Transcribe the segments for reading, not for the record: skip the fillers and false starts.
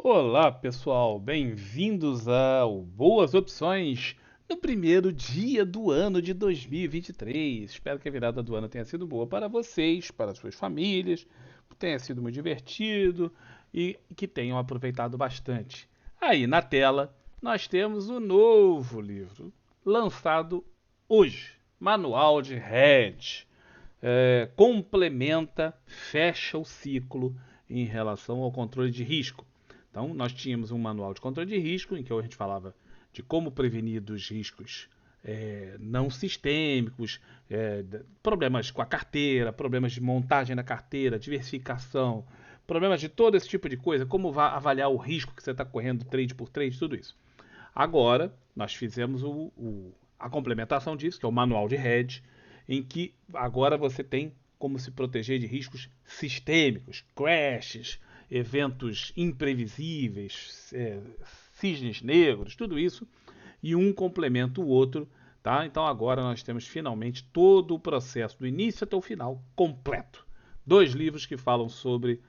Olá, pessoal, bem-vindos ao Boas Opções no primeiro dia do ano de 2023. Espero que a virada do ano tenha sido boa para vocês, para suas famílias, que tenha sido muito divertido e que tenham aproveitado bastante. Aí na tela nós temos o novo livro lançado hoje, Manual de Hedge. Complementa, fecha o ciclo em relação ao controle de risco. Então, nós tínhamos um manual de controle de risco, em que a gente falava de como prevenir dos riscos não sistêmicos, problemas com a carteira, problemas de montagem da carteira, diversificação, problemas de todo esse tipo de coisa, como avaliar o risco que você está correndo trade por trade, tudo isso. Agora, nós fizemos a complementação disso, que é o manual de hedge, em que agora você tem como se proteger de riscos sistêmicos, crashes, eventos imprevisíveis, cisnes negros, tudo isso, e um complementa o outro, tá? Então agora nós temos finalmente todo o processo do início até o final completo. Dois livros que falam sobre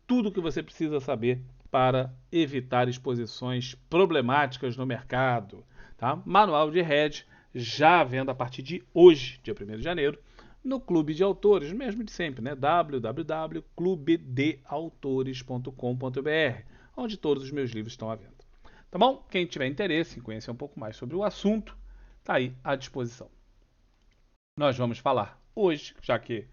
tudo o que você precisa saber para evitar exposições problemáticas no mercado. Tá? Manual de hedge já à venda a partir de hoje, dia 1º de janeiro, no Clube de Autores, mesmo de sempre, né? www.clubedeautores.com.br, onde todos os meus livros estão à venda. Tá bom? Quem tiver interesse em conhecer um pouco mais sobre o assunto, está aí à disposição. Nós vamos falar hoje, já que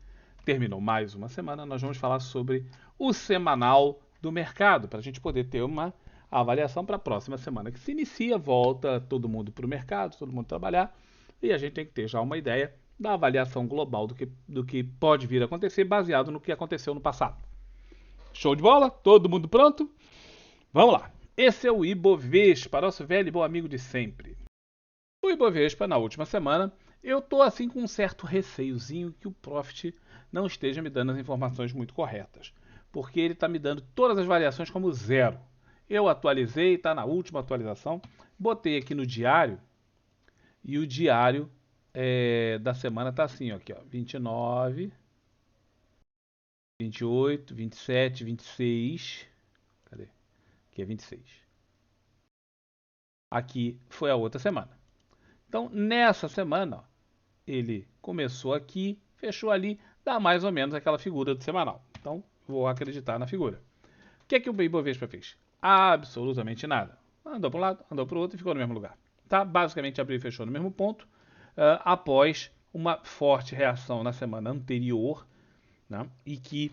terminou mais uma semana, nós vamos falar sobre o semanal do mercado, para a gente poder ter uma avaliação para a próxima semana que se inicia, volta todo mundo para o mercado, todo mundo trabalhar, e a gente tem que ter já uma ideia da avaliação global do que pode vir a acontecer, baseado no que aconteceu no passado. Show de bola? Todo mundo pronto? Vamos lá. Esse é o Ibovespa, nosso velho e bom amigo de sempre. O Ibovespa, na última semana, eu tô assim com um certo receiozinho que o Profit não esteja me dando as informações muito corretas, porque ele está me dando todas as variações como zero. Eu atualizei, está na última atualização, botei aqui no diário e o diário da semana está assim, ó, aqui, ó, 29, 28, 27, 26, cadê? Aqui é 26. Aqui foi a outra semana. Então, nessa semana, ó, ele começou aqui, fechou ali, dá mais ou menos aquela figura do semanal. Então, vou acreditar na figura. O que é que o Ibovespa fez? Absolutamente nada. Andou para um lado, andou para o outro e ficou no mesmo lugar. Tá? Basicamente, abriu e fechou no mesmo ponto, após uma forte reação na semana anterior, né? E que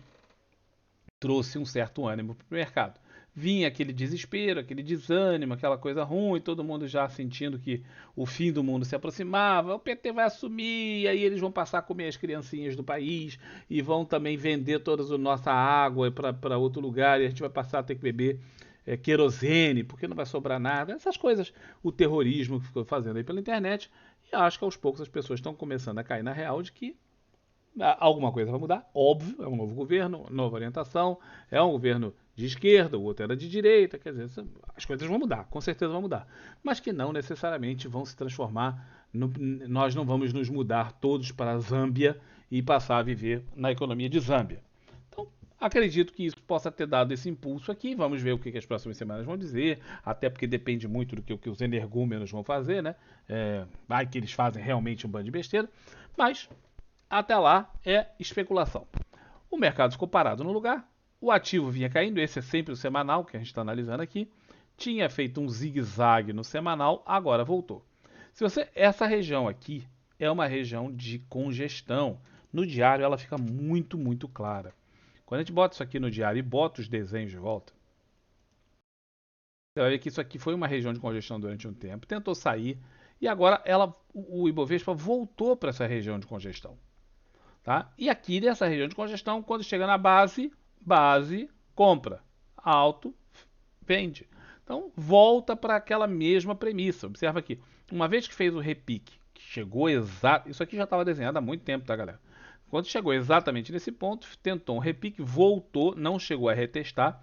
trouxe um certo ânimo para o mercado. Vinha aquele desespero, aquele desânimo, aquela coisa ruim, todo mundo já sentindo que o fim do mundo se aproximava, o PT vai assumir, e aí eles vão passar a comer as criancinhas do país e vão também vender toda a nossa água para outro lugar e a gente vai passar a ter que beber querosene, porque não vai sobrar nada, essas coisas, o terrorismo que ficou fazendo aí pela internet, e acho que aos poucos as pessoas estão começando a cair na real de que alguma coisa vai mudar, óbvio, é um novo governo, nova orientação, é um governo de esquerda, o outro era de direita, quer dizer, as coisas vão mudar, com certeza vão mudar, mas que não necessariamente vão se transformar, nós não vamos nos mudar todos para a Zâmbia e passar a viver na economia de Zâmbia. Então, acredito que isso possa ter dado esse impulso aqui, vamos ver o que as próximas semanas vão dizer, até porque depende muito do que os energúmenos vão fazer, né? Vai que eles fazem realmente um bando de besteira, mas até lá é especulação. O mercado ficou parado no lugar, o ativo vinha caindo, esse é sempre o semanal que a gente está analisando aqui. Tinha feito um zigue-zague no semanal, agora voltou. Essa região aqui é uma região de congestão. No diário ela fica muito, muito clara. Quando a gente bota isso aqui no diário e bota os desenhos de volta, você vai ver que isso aqui foi uma região de congestão durante um tempo, tentou sair e agora o Ibovespa voltou para essa região de congestão. Tá? E aqui nessa região de congestão, quando chega na base, compra. Alto, vende. Então, volta para aquela mesma premissa. Observa aqui. Uma vez que fez o repique, que chegou exato. Isso aqui já estava desenhado há muito tempo, tá, galera? Quando chegou exatamente nesse ponto, tentou um repique, voltou, não chegou a retestar.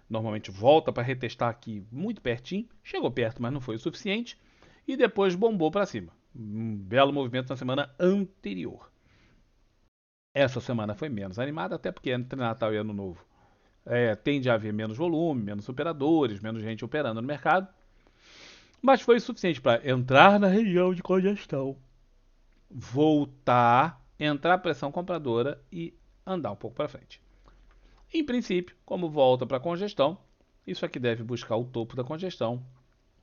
Normalmente volta para retestar aqui muito pertinho. Chegou perto, mas não foi o suficiente. E depois bombou para cima. Um belo movimento na semana anterior. Essa semana foi menos animada, até porque entre Natal e Ano Novo tende a haver menos volume, menos operadores, menos gente operando no mercado, mas foi suficiente para entrar na região de congestão, voltar, entrar a pressão compradora e andar um pouco para frente. Em princípio, como volta para a congestão, isso aqui deve buscar o topo da congestão.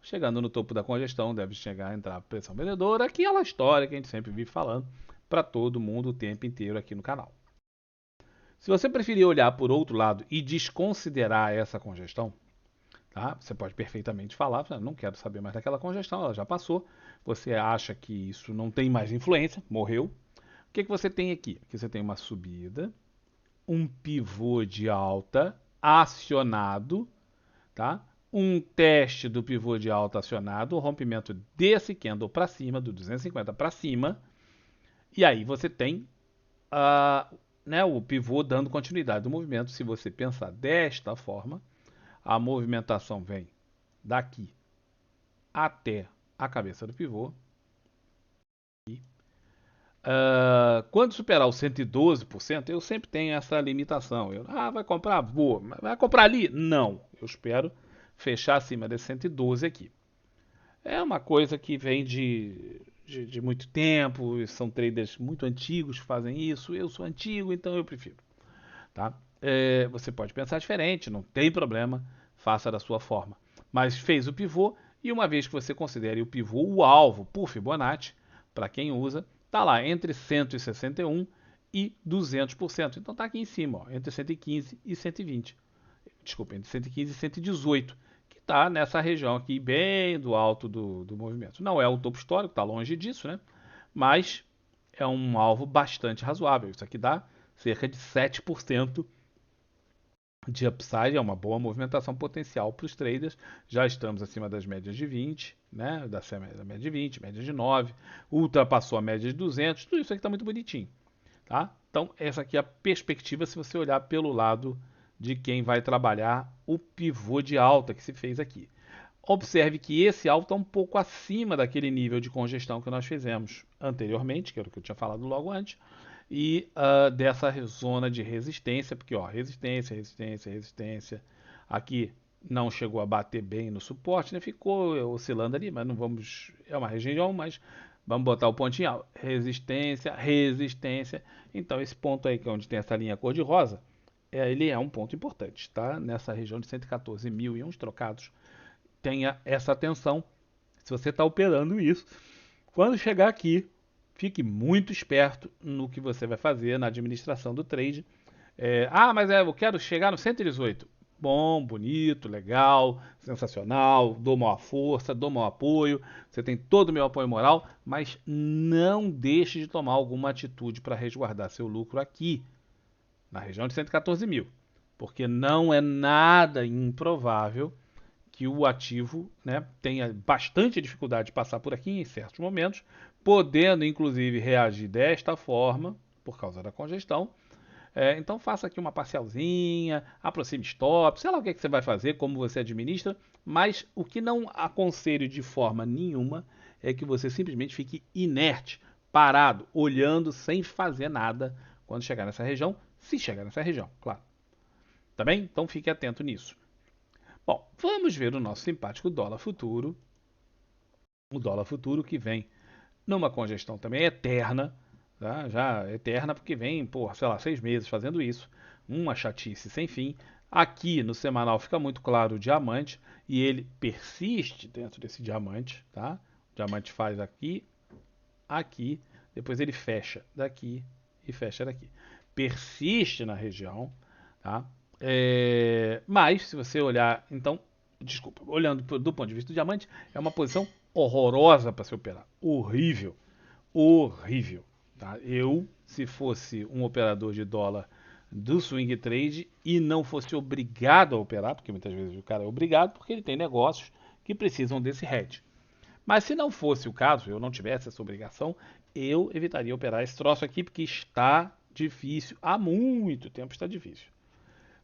Chegando no topo da congestão, deve chegar a entrar a pressão vendedora, aquela história que a gente sempre vive falando para todo mundo o tempo inteiro aqui no canal. Se você preferir olhar por outro lado e desconsiderar essa congestão, tá? Você pode perfeitamente falar, não quero saber mais daquela congestão, ela já passou. Você acha que isso não tem mais influência, morreu. O que você tem aqui? Aqui você tem uma subida, um pivô de alta acionado, tá? Um teste do pivô de alta acionado, o rompimento desse candle para cima, do 250 para cima, e aí você tem o pivô dando continuidade do movimento. Se você pensar desta forma, a movimentação vem daqui até a cabeça do pivô. Quando superar os 112%, eu sempre tenho essa limitação. Vai comprar? Vou. Vai comprar ali? Não. Eu espero fechar acima desse 112 aqui. É uma coisa que vem de muito tempo, são traders muito antigos que fazem isso. Eu sou antigo, então eu prefiro. Tá? Você pode pensar diferente, não tem problema, faça da sua forma. Mas fez o pivô, e uma vez que você considere o pivô o alvo por Fibonacci, para quem usa, está lá entre 161 e 200%. Então está aqui em cima, ó, entre 115 e 120. Desculpa, entre 115 e 118, que está nessa região aqui, bem do alto do movimento. Não é o topo histórico, está longe disso, né? Mas é um alvo bastante razoável. Isso aqui dá cerca de 7% de upside, é uma boa movimentação potencial para os traders. Já estamos acima das médias de 20, né? Da média de 20, média de 9, ultrapassou a média de 200, tudo isso aqui está muito bonitinho. Tá? Então, essa aqui é a perspectiva se você olhar pelo lado de quem vai trabalhar o pivô de alta que se fez aqui. Observe que esse alto é um pouco acima daquele nível de congestão que nós fizemos anteriormente, que era o que eu tinha falado logo antes, e dessa zona de resistência, porque ó, resistência, resistência, resistência, aqui não chegou a bater bem no suporte, né? Ficou oscilando ali, mas não vamos, é uma região, mas vamos botar o pontinho alto, resistência, resistência. Então esse ponto aí que é onde tem essa linha cor de rosa, ele é um ponto importante, tá? Nessa região de 114 mil e uns trocados, tenha essa atenção se você está operando isso. Quando chegar aqui, fique muito esperto no que você vai fazer na administração do trade. Mas eu quero chegar no 118. Bom, bonito, legal, sensacional, dou maior força, dou maior apoio, você tem todo o meu apoio moral, mas não deixe de tomar alguma atitude para resguardar seu lucro aqui, na região de 114 mil, porque não é nada improvável que o ativo, né, tenha bastante dificuldade de passar por aqui em certos momentos, podendo inclusive reagir desta forma, por causa da congestão. Então faça aqui uma parcialzinha, aproxime stop, sei lá o que você vai fazer, como você administra, mas o que não aconselho de forma nenhuma é que você simplesmente fique inerte, parado, olhando sem fazer nada quando chegar nessa região, se chegar nessa região, claro. Tá bem? Então fique atento nisso. Bom, vamos ver o nosso simpático dólar futuro. O dólar futuro que vem numa congestão também eterna, tá? Já eterna porque vem, por, sei lá, 6 meses fazendo isso. Uma chatice sem fim. Aqui no semanal fica muito claro o diamante e ele persiste dentro desse diamante, tá? O diamante faz aqui, aqui, depois ele fecha daqui e fecha daqui. Persiste na região, tá? Mas, se você olhar, então, desculpa, olhando do ponto de vista do diamante, é uma posição horrorosa para se operar. Horrível. Horrível. Tá? Eu, se fosse um operador de dólar do swing trade e não fosse obrigado a operar, porque muitas vezes o cara é obrigado porque ele tem negócios que precisam desse hedge. Mas se não fosse o caso, eu não tivesse essa obrigação, eu evitaria operar esse troço aqui porque está difícil. Há muito tempo está difícil.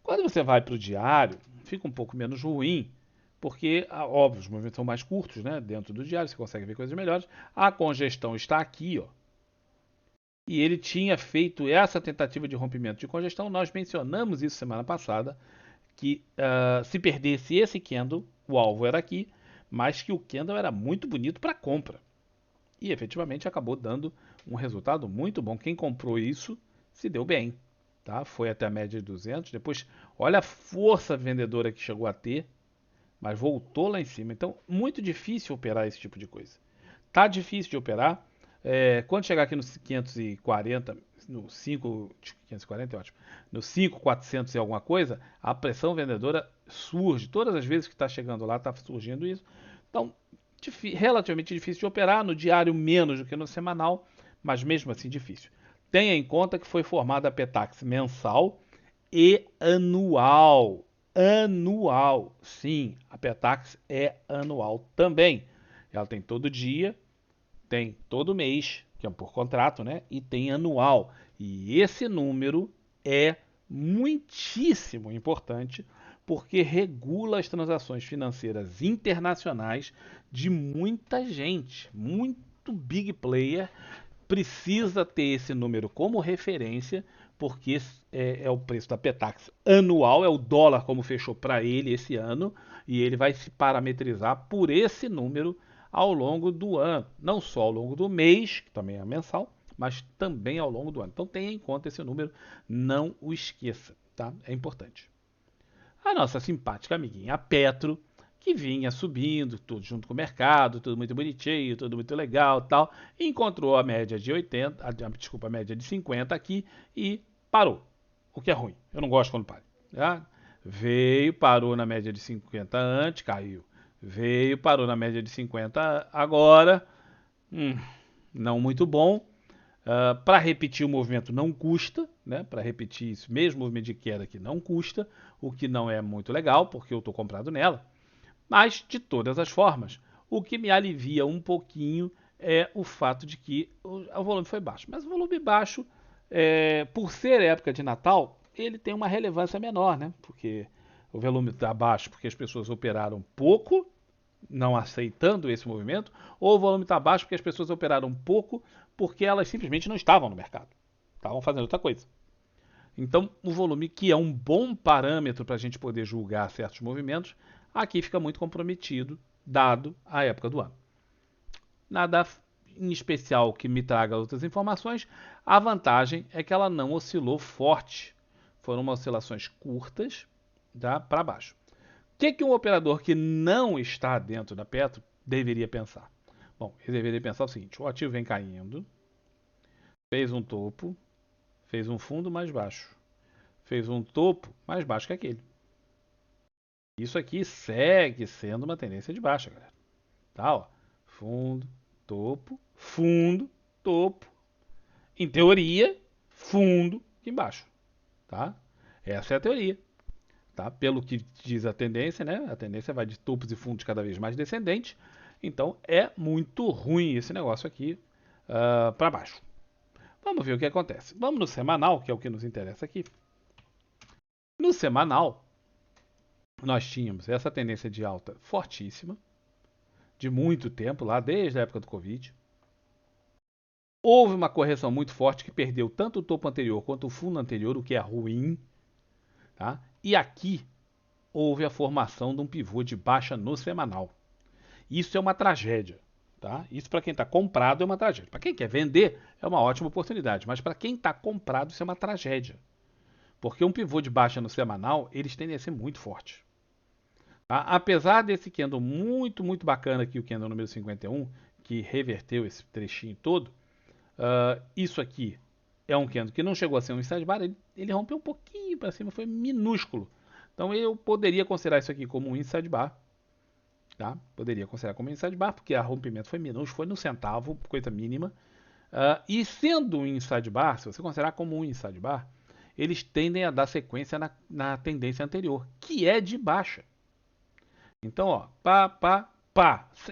Quando você vai para o diário, fica um pouco menos ruim, porque, óbvio, os movimentos são mais curtos, né? Dentro do diário, você consegue ver coisas melhores. A congestão está aqui, ó. E ele tinha feito essa tentativa de rompimento de congestão. Nós mencionamos isso semana passada. que se perdesse esse candle, o alvo era aqui, mas que o candle era muito bonito para compra. E efetivamente acabou dando um resultado muito bom. Quem comprou isso se deu bem. Tá? Foi até a média de 200. Depois, olha a força vendedora que chegou a ter, mas voltou lá em cima. Então, muito difícil operar esse tipo de coisa. Tá difícil de operar. Quando chegar aqui nos 540, no 5, 540 é ótimo, no 5,400 e alguma coisa, a pressão vendedora surge. Todas as vezes que está chegando lá, está surgindo isso. Então, relativamente difícil de operar, no diário menos do que no semanal, mas mesmo assim difícil. Tenha em conta que foi formada a Petax mensal e anual. Anual. Sim, a Petax é anual também. Ela tem todo dia, tem todo mês, que é por contrato, né? E tem anual. E esse número é muitíssimo importante porque regula as transações financeiras internacionais de muita gente, muito big player precisa ter esse número como referência, porque é o preço da Petax anual, é o dólar como fechou para ele esse ano, e ele vai se parametrizar por esse número ao longo do ano, não só ao longo do mês, que também é mensal, mas também ao longo do ano. Então tenha em conta esse número, não o esqueça, tá? É importante. A nossa simpática amiguinha a Petro, que vinha subindo, tudo junto com o mercado, tudo muito bonitinho, tudo muito legal, tal, encontrou a média de 80, desculpa, a média de 50 aqui e parou. O que é ruim. Eu não gosto quando para. Tá? Veio, parou na média de 50 antes, caiu. Veio, parou na média de 50 agora. Não muito bom. Para repetir o movimento não custa, né? Para repetir esse mesmo movimento de queda aqui não custa, o que não é muito legal, porque eu estou comprado nela. Mas, de todas as formas, o que me alivia um pouquinho é o fato de que o volume foi baixo. Mas o volume baixo, por ser época de Natal, ele tem uma relevância menor, né? Porque o volume está baixo porque as pessoas operaram pouco, não aceitando esse movimento, ou o volume está baixo porque as pessoas operaram pouco porque elas simplesmente não estavam no mercado. Estavam fazendo outra coisa. Então, o volume, que é um bom parâmetro para a gente poder julgar certos movimentos, aqui fica muito comprometido, dado a época do ano. Nada em especial que me traga outras informações. A vantagem é que ela não oscilou forte. Foram oscilações curtas, tá, para baixo. O que um operador que não está dentro da Petro deveria pensar? Bom, ele deveria pensar o seguinte: o ativo vem caindo, fez um topo, fez um fundo mais baixo, fez um topo mais baixo que aquele. Isso aqui segue sendo uma tendência de baixa, galera. Tá, ó. Fundo, topo. Em teoria, fundo aqui embaixo, tá? Essa é a teoria, tá? Pelo que diz a tendência, né? A tendência vai de topos e fundos cada vez mais descendentes. Então é muito ruim esse negócio aqui para baixo. Vamos ver o que acontece. Vamos no semanal, que é o que nos interessa aqui. No semanal, nós tínhamos essa tendência de alta fortíssima, de muito tempo, lá desde a época do Covid. Houve uma correção muito forte que perdeu tanto o topo anterior quanto o fundo anterior, o que é ruim. Tá? E aqui houve a formação de um pivô de baixa no semanal. Isso é uma tragédia. Tá? Isso para quem está comprado é uma tragédia. Para quem quer vender é uma ótima oportunidade, mas para quem está comprado isso é uma tragédia. Porque um pivô de baixa no semanal, eles tendem a ser muito fortes. Tá? Apesar desse candle muito, muito bacana aqui, o candle número 51, que reverteu esse trechinho todo, isso aqui é um candle que não chegou a ser um inside bar, ele rompeu um pouquinho para cima, foi minúsculo. Então eu poderia considerar isso aqui como um inside bar. Tá? Poderia considerar como um inside bar, porque o rompimento foi minúsculo, foi no centavo, coisa mínima. E sendo um inside bar, se você considerar como um inside bar, eles tendem a dar sequência na tendência anterior, que é de baixa. Então, ó, pá.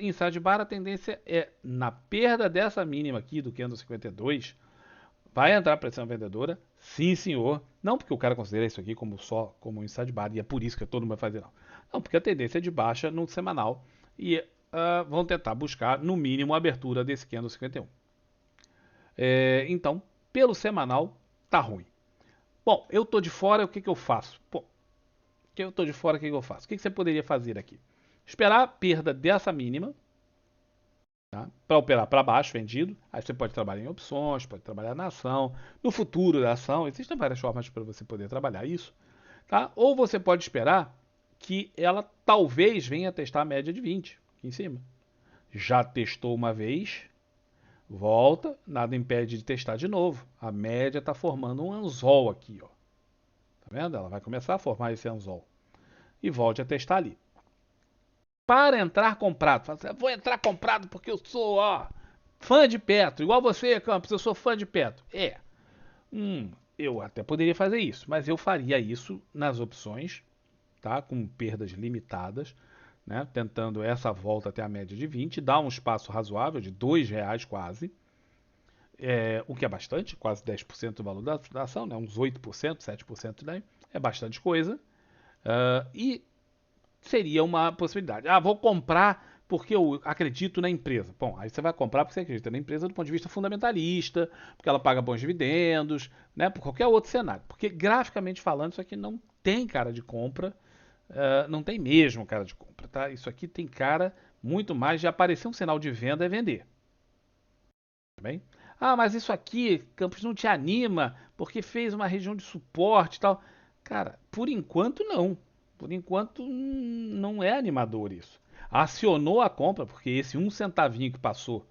Inside bar, a tendência é na perda dessa mínima aqui do candle 52, vai entrar pressão vendedora, sim senhor. Não porque o cara considera isso aqui como só como um inside bar e é por isso que todo mundo vai fazer, não. Não, porque a tendência é de baixa no semanal e vão tentar buscar no mínimo a abertura desse candle 51. Então, pelo semanal, tá ruim. Bom, eu tô de fora, o que eu faço? Pô, que eu estou de fora, o que eu faço? O que você poderia fazer aqui? Esperar a perda dessa mínima, tá? Para operar para baixo, vendido. Aí você pode trabalhar em opções, pode trabalhar na ação, no futuro da ação. Existem várias formas para você poder trabalhar isso. Tá? Ou você pode esperar que ela talvez venha testar a média de 20 aqui em cima. Já testou uma vez, volta, nada impede de testar de novo. A média está formando um anzol aqui, ó. Tá vendo? Ela vai começar a formar esse anzol. E volte a testar ali. Para entrar comprado, fala assim, vou entrar comprado porque eu sou, ó, fã de Petro, igual você, Campos, eu sou fã de Petro. Eu até poderia fazer isso, mas eu faria isso nas opções, tá? Com perdas limitadas, né? Tentando essa volta até a média de 20, dar um espaço razoável de R$ 2 quase, o que é bastante, quase 10% do valor da ação, né? Uns 8%, 7% daí, é bastante coisa. E seria uma possibilidade. Ah, vou comprar porque eu acredito na empresa. Bom, aí você vai comprar porque você acredita na empresa do ponto de vista fundamentalista, porque ela paga bons dividendos, né? Por qualquer outro cenário. Porque graficamente falando, isso aqui não tem cara de compra, não tem mesmo cara de compra, tá? Isso aqui tem cara muito mais de aparecer um sinal de venda e vender. Tá bem? Ah, mas isso aqui, Campos, não te anima porque fez uma região de suporte e tal. Cara, por enquanto não. Por enquanto não é animador isso. Acionou a compra, porque esse um centavinho que passou,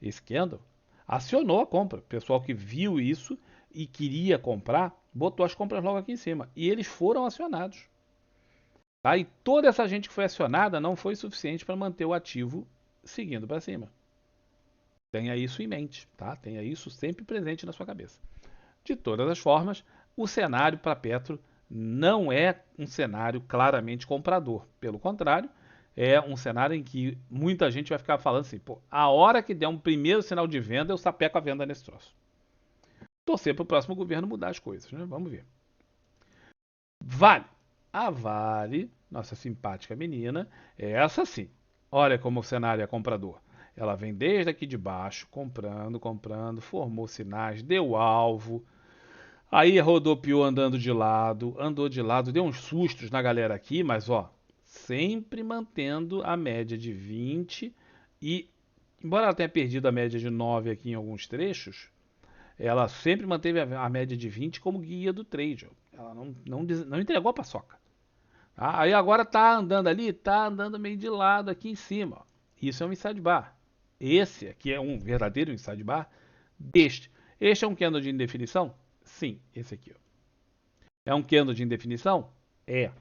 esse candle, acionou a compra. O pessoal que viu isso e queria comprar, botou as compras logo aqui em cima. E eles foram acionados. Tá? E toda essa gente que foi acionada não foi suficiente para manter o ativo seguindo para cima. Tenha isso em mente, tá? Tenha isso sempre presente na sua cabeça. De todas as formas, o cenário para Petro não é um cenário claramente comprador. Pelo contrário, é um cenário em que muita gente vai ficar falando assim, pô, a hora que der um primeiro sinal de venda, eu sapeco a venda nesse troço. Torcer para o próximo governo mudar as coisas, né? Vamos ver. Vale. A Vale, nossa simpática menina, é essa sim. Olha como o cenário é comprador. Ela vem desde aqui de baixo, comprando, comprando, formou sinais, deu alvo. Aí rodopiou andou de lado, deu uns sustos na galera aqui, mas ó, sempre mantendo a média de 20 e, embora ela tenha perdido a média de 9 aqui em alguns trechos, ela sempre manteve a média de 20 como guia do trade. Ela não entregou a paçoca. Tá? Aí agora tá andando ali, tá andando meio de lado aqui em cima. Ó. Isso é um inside bar. Esse aqui é um verdadeiro inside bar deste. Este é um candle de indefinição? Sim, esse aqui. Ó. É um candle de indefinição? É.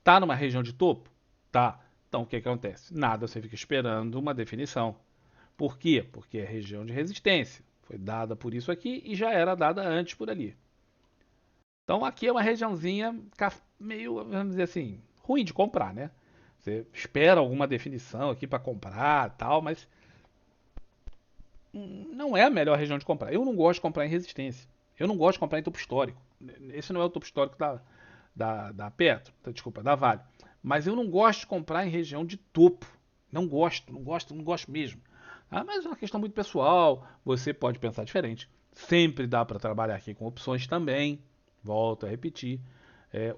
Tá numa região de topo? Tá. Então o que acontece? Nada, você fica esperando uma definição. Por quê? Porque é região de resistência. Foi dada por isso aqui e já era dada antes por ali. Então aqui é uma regiãozinha meio, vamos dizer assim, ruim de comprar, né? Você espera alguma definição aqui para comprar, tal, mas não é a melhor região de comprar. Eu não gosto de comprar em resistência. Eu não gosto de comprar em topo histórico. Esse não é o topo histórico da Petro, desculpa, da Vale. Mas eu não gosto de comprar em região de topo. Não gosto, não gosto, não gosto mesmo. Ah, mas é uma questão muito pessoal. Você pode pensar diferente. Sempre dá para trabalhar aqui com opções também. Volto a repetir.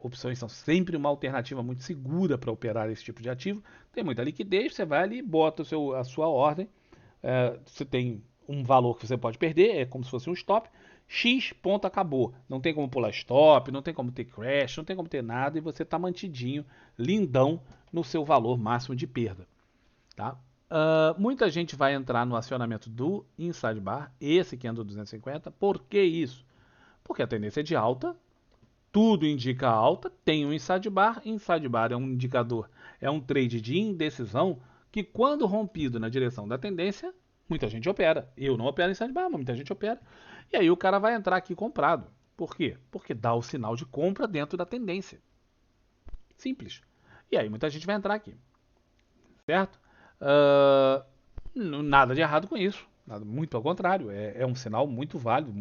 Opções são sempre uma alternativa muito segura para operar esse tipo de ativo. Tem muita liquidez, você vai ali, bota a sua ordem. Você tem um valor que você pode perder, é como se fosse um stop. X ponto acabou. Não tem como pular stop, não tem como ter crash, não tem como ter nada e você está mantidinho, lindão no seu valor máximo de perda. Tá? Muita gente vai entrar no acionamento do Inside Bar, esse que é do 250. Por que isso? Porque a tendência é de alta, tudo indica alta, tem um Inside Bar é um indicador, é um trade de indecisão que quando rompido na direção da tendência, muita gente opera. Eu não opero Inside Bar, mas muita gente opera. E aí o cara vai entrar aqui comprado. Por quê? Porque dá o sinal de compra dentro da tendência. Simples. E aí muita gente vai entrar aqui. Certo? Uh, Nada de errado com isso. Muito ao contrário. É um sinal muito válido.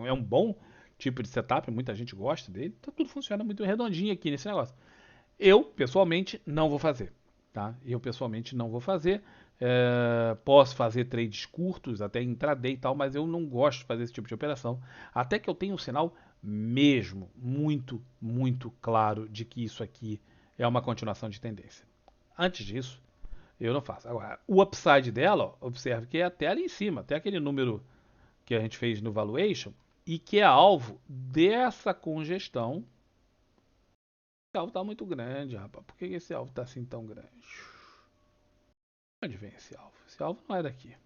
É um bom tipo de setup. Muita gente gosta dele. Então, tudo funciona muito redondinho aqui nesse negócio. Eu, pessoalmente, não vou fazer. Tá? Eu, pessoalmente, não vou fazer. Posso fazer trades curtos, até intraday e tal, mas eu não gosto de fazer esse tipo de operação. Até que eu tenha um sinal mesmo muito, muito claro de que isso aqui é uma continuação de tendência. Antes disso, eu não faço. Agora, o upside dela, ó, observe que é até ali em cima, até aquele número que a gente fez no valuation, e que é alvo dessa congestão. Esse alvo está muito grande, rapaz. Por que esse alvo está assim tão grande? Onde vem esse alvo? Esse alvo não é daqui.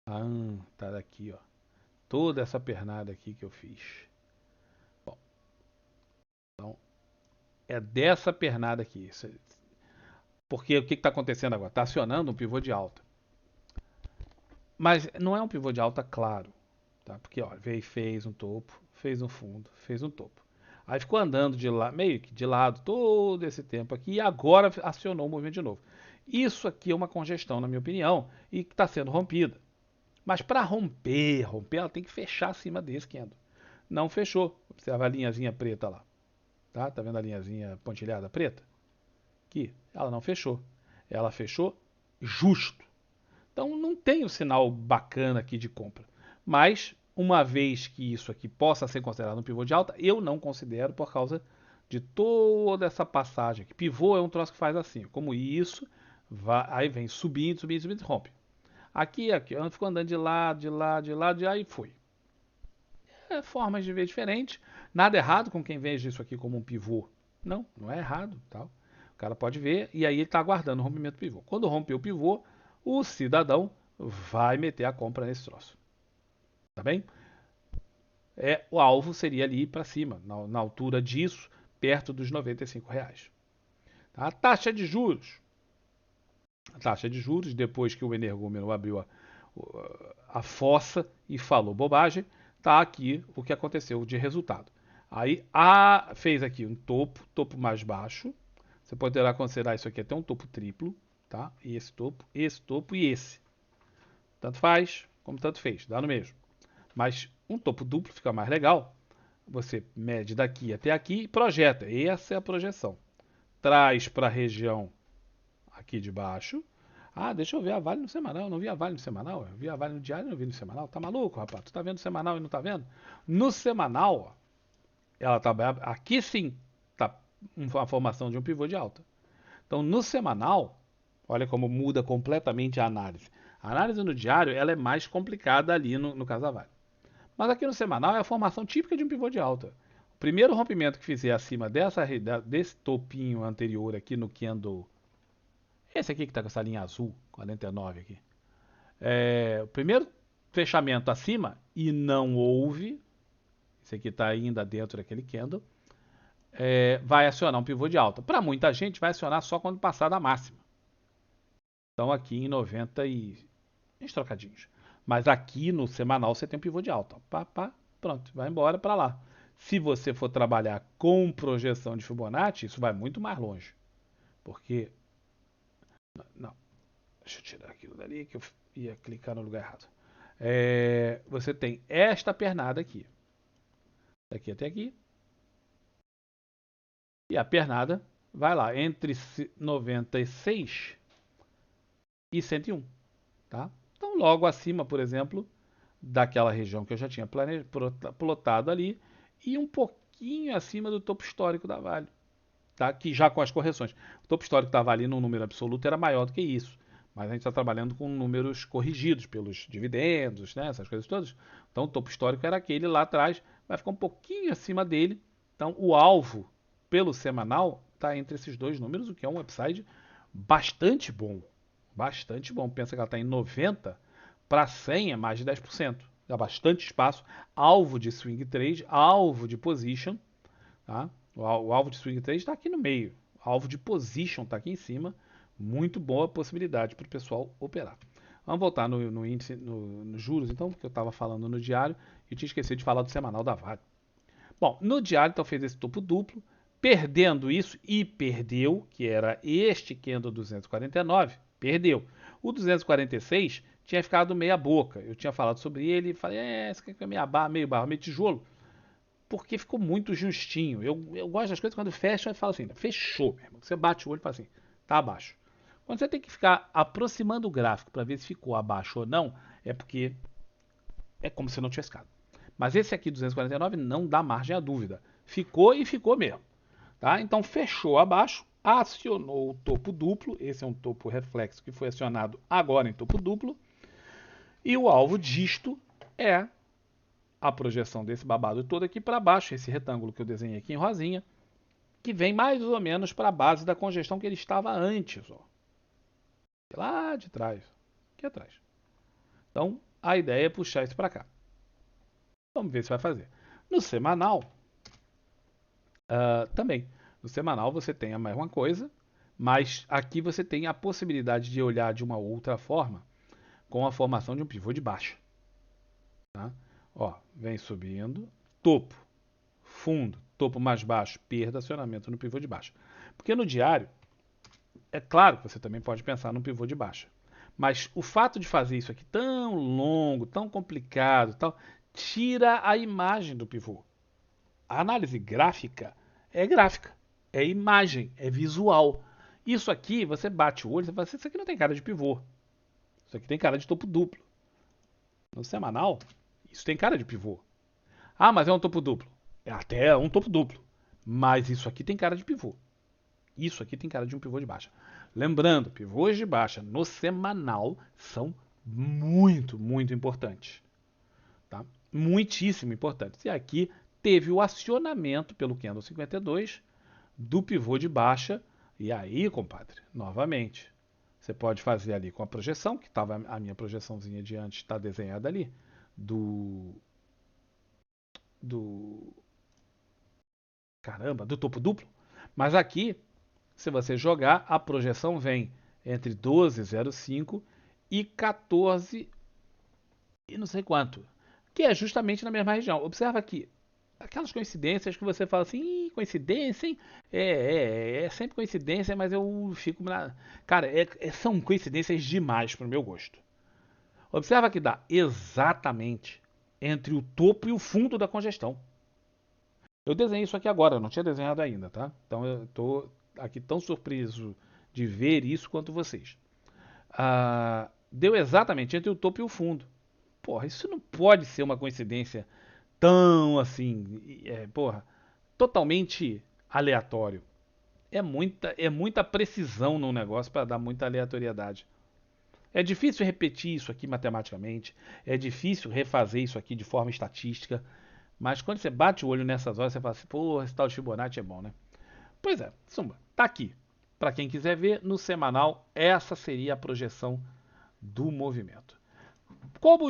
Ah, tá daqui, ó. Toda essa pernada aqui que eu fiz. Bom, então é dessa pernada aqui. Porque o que está acontecendo agora? Está acionando um pivô de alta. Mas não é um pivô de alta claro. Tá? Porque ó, veio e fez um topo, fez um fundo, fez um topo. Aí ficou andando de lá, meio que de lado todo esse tempo aqui e agora acionou o movimento de novo. Isso aqui é uma congestão, na minha opinião, e que está sendo rompida. Mas para romper, ela tem que fechar acima desse candle. Não fechou. Observa a linhazinha preta lá. Tá vendo a linhazinha pontilhada preta? Aqui, ela não fechou. Ela fechou justo. Então não tem um sinal bacana aqui de compra. Mas, uma vez que isso aqui possa ser considerado um pivô de alta, eu não considero por causa de toda essa passagem aqui. Pivô é um troço que faz assim, como isso, aí vem subindo, subindo, subindo e rompe. Aqui, ficou andando de lado, de lado, de lado, e aí foi. É formas de ver diferentes. Nada errado com quem veja isso aqui como um pivô. Não, não é errado. Tal. O cara pode ver e aí ele está aguardando o rompimento do pivô. Quando romper o pivô, o cidadão vai meter a compra nesse troço. Tá bem? O alvo seria ali para cima, na altura disso, perto dos R$ 95. Tá? A taxa de juros. A taxa de juros, depois que o energúmeno abriu a fossa e falou bobagem, tá aqui o que aconteceu de resultado. Aí fez aqui um topo mais baixo. Você poderá considerar isso aqui até um topo triplo, tá? E esse topo e esse. Tanto faz como tanto fez, dá no mesmo. Mas um topo duplo fica mais legal. Você mede daqui até aqui e projeta. Essa é a projeção. Traz para a região aqui de baixo. Ah, deixa eu ver a Vale no semanal. Eu não vi a Vale no semanal. Eu vi a Vale no diário e não vi no semanal. Tá maluco, rapaz? Tu tá vendo o semanal e não tá vendo? No semanal, ó, ela tá aqui sim tá uma formação de um pivô de alta. Então, no semanal, olha como muda completamente a análise. A análise no diário ela é mais complicada ali no caso da Vale. Mas aqui no semanal é a formação típica de um pivô de alta. O primeiro rompimento que fizer acima desse topinho anterior aqui no candle, esse aqui que está com essa linha azul, 49 aqui, o primeiro fechamento acima e não houve, esse aqui está ainda dentro daquele candle, vai acionar um pivô de alta. Para muita gente vai acionar só quando passar da máxima. Então aqui em 90 e uns trocadinhos. Mas aqui no semanal você tem um pivô de alta. Pá, pá, pronto, vai embora para lá. Se você for trabalhar com projeção de Fibonacci, isso vai muito mais longe. Porque. Não, deixa eu tirar aquilo dali que eu ia clicar no lugar errado. Você tem esta pernada aqui. Daqui até aqui. E a pernada vai lá entre 96 e 101. Tá? Então, logo acima, por exemplo, daquela região que eu já tinha plotado ali e um pouquinho acima do topo histórico da Vale, tá? Que já com as correções. O topo histórico da Vale no número absoluto era maior do que isso, mas a gente está trabalhando com números corrigidos pelos dividendos, né? Essas coisas todas. Então o topo histórico era aquele lá atrás, vai ficar um pouquinho acima dele. Então o alvo pelo semanal está entre esses dois números, o que é um upside bastante bom. Bastante bom. Pensa que ela está em 90 para 100 é mais de 10%. Dá bastante espaço. Alvo de swing trade, alvo de position. Tá? O alvo de swing trade está aqui no meio. O alvo de position está aqui em cima. Muito boa possibilidade para o pessoal operar. Vamos voltar no índice, nos juros, então, porque eu estava falando no diário e tinha esquecido de falar do semanal da Vale. Bom, no diário, então, fez esse topo duplo, perdendo isso e perdeu, que era este candle 249, perdeu. O 246 tinha ficado meia boca. Eu tinha falado sobre ele e falei, esse aqui é meio barro, meio tijolo. Porque ficou muito justinho. Eu gosto das coisas quando fecha e falo assim, fechou, meu irmão. Você bate o olho e fala assim, tá abaixo. Quando você tem que ficar aproximando o gráfico para ver se ficou abaixo ou não, é porque é como se não tivesse ficado. Mas esse aqui, 249, não dá margem à dúvida. Ficou e ficou mesmo. Tá? Então fechou abaixo, acionou o topo duplo. Esse é um topo reflexo que foi acionado agora em topo duplo. E o alvo disto é a projeção desse babado todo aqui para baixo, esse retângulo que eu desenhei aqui em rosinha, que vem mais ou menos para a base da congestão que ele estava antes. Ó. Lá de trás. Aqui atrás. Então, a ideia é puxar isso para cá. Vamos ver se vai fazer. No semanal, também. No semanal você tem a mesma coisa, mas aqui você tem a possibilidade de olhar de uma outra forma com a formação de um pivô de baixa. Tá? Ó, vem subindo, topo, fundo, topo mais baixo, perda, acionamento no pivô de baixa. Porque no diário, é claro que você também pode pensar no pivô de baixa. Mas o fato de fazer isso aqui tão longo, tão complicado, tal, tira a imagem do pivô. A análise gráfica, é imagem, é visual. Isso aqui, você bate o olho e fala assim, isso aqui não tem cara de pivô. Isso aqui tem cara de topo duplo. No semanal, isso tem cara de pivô. Ah, mas é um topo duplo. É até um topo duplo. Mas isso aqui tem cara de pivô. Isso aqui tem cara de um pivô de baixa. Lembrando, pivôs de baixa no semanal são muito, muito importantes. Tá? Muitíssimo importantes. E aqui teve o acionamento pelo candle 52 do pivô de baixa. E aí, compadre, novamente, você pode fazer ali com a projeção, que estava a minha projeçãozinha de antes, está desenhada ali, do caramba, do topo duplo. Mas aqui, se você jogar, a projeção vem entre 12,05 e 14 e não sei quanto, que é justamente na mesma região. Observa aqui, aquelas coincidências que você fala assim, coincidência, hein? É sempre coincidência, mas eu fico na... Cara, são coincidências demais para o meu gosto. Observa que dá exatamente entre o topo e o fundo da congestão. Eu desenhei isso aqui agora, eu não tinha desenhado ainda, tá? Então eu estou aqui tão surpreso de ver isso quanto vocês. Deu exatamente entre o topo e o fundo. Porra, isso não pode ser uma coincidência tão assim, porra, totalmente aleatório. É muita precisão no negócio para dar muita aleatoriedade. É difícil repetir isso aqui matematicamente, é difícil refazer isso aqui de forma estatística, mas quando você bate o olho nessas horas, você fala assim, pô, esse tal de Fibonacci é bom, né? Pois é, suma, tá aqui. Para quem quiser ver, no semanal, essa seria a projeção do movimento. Como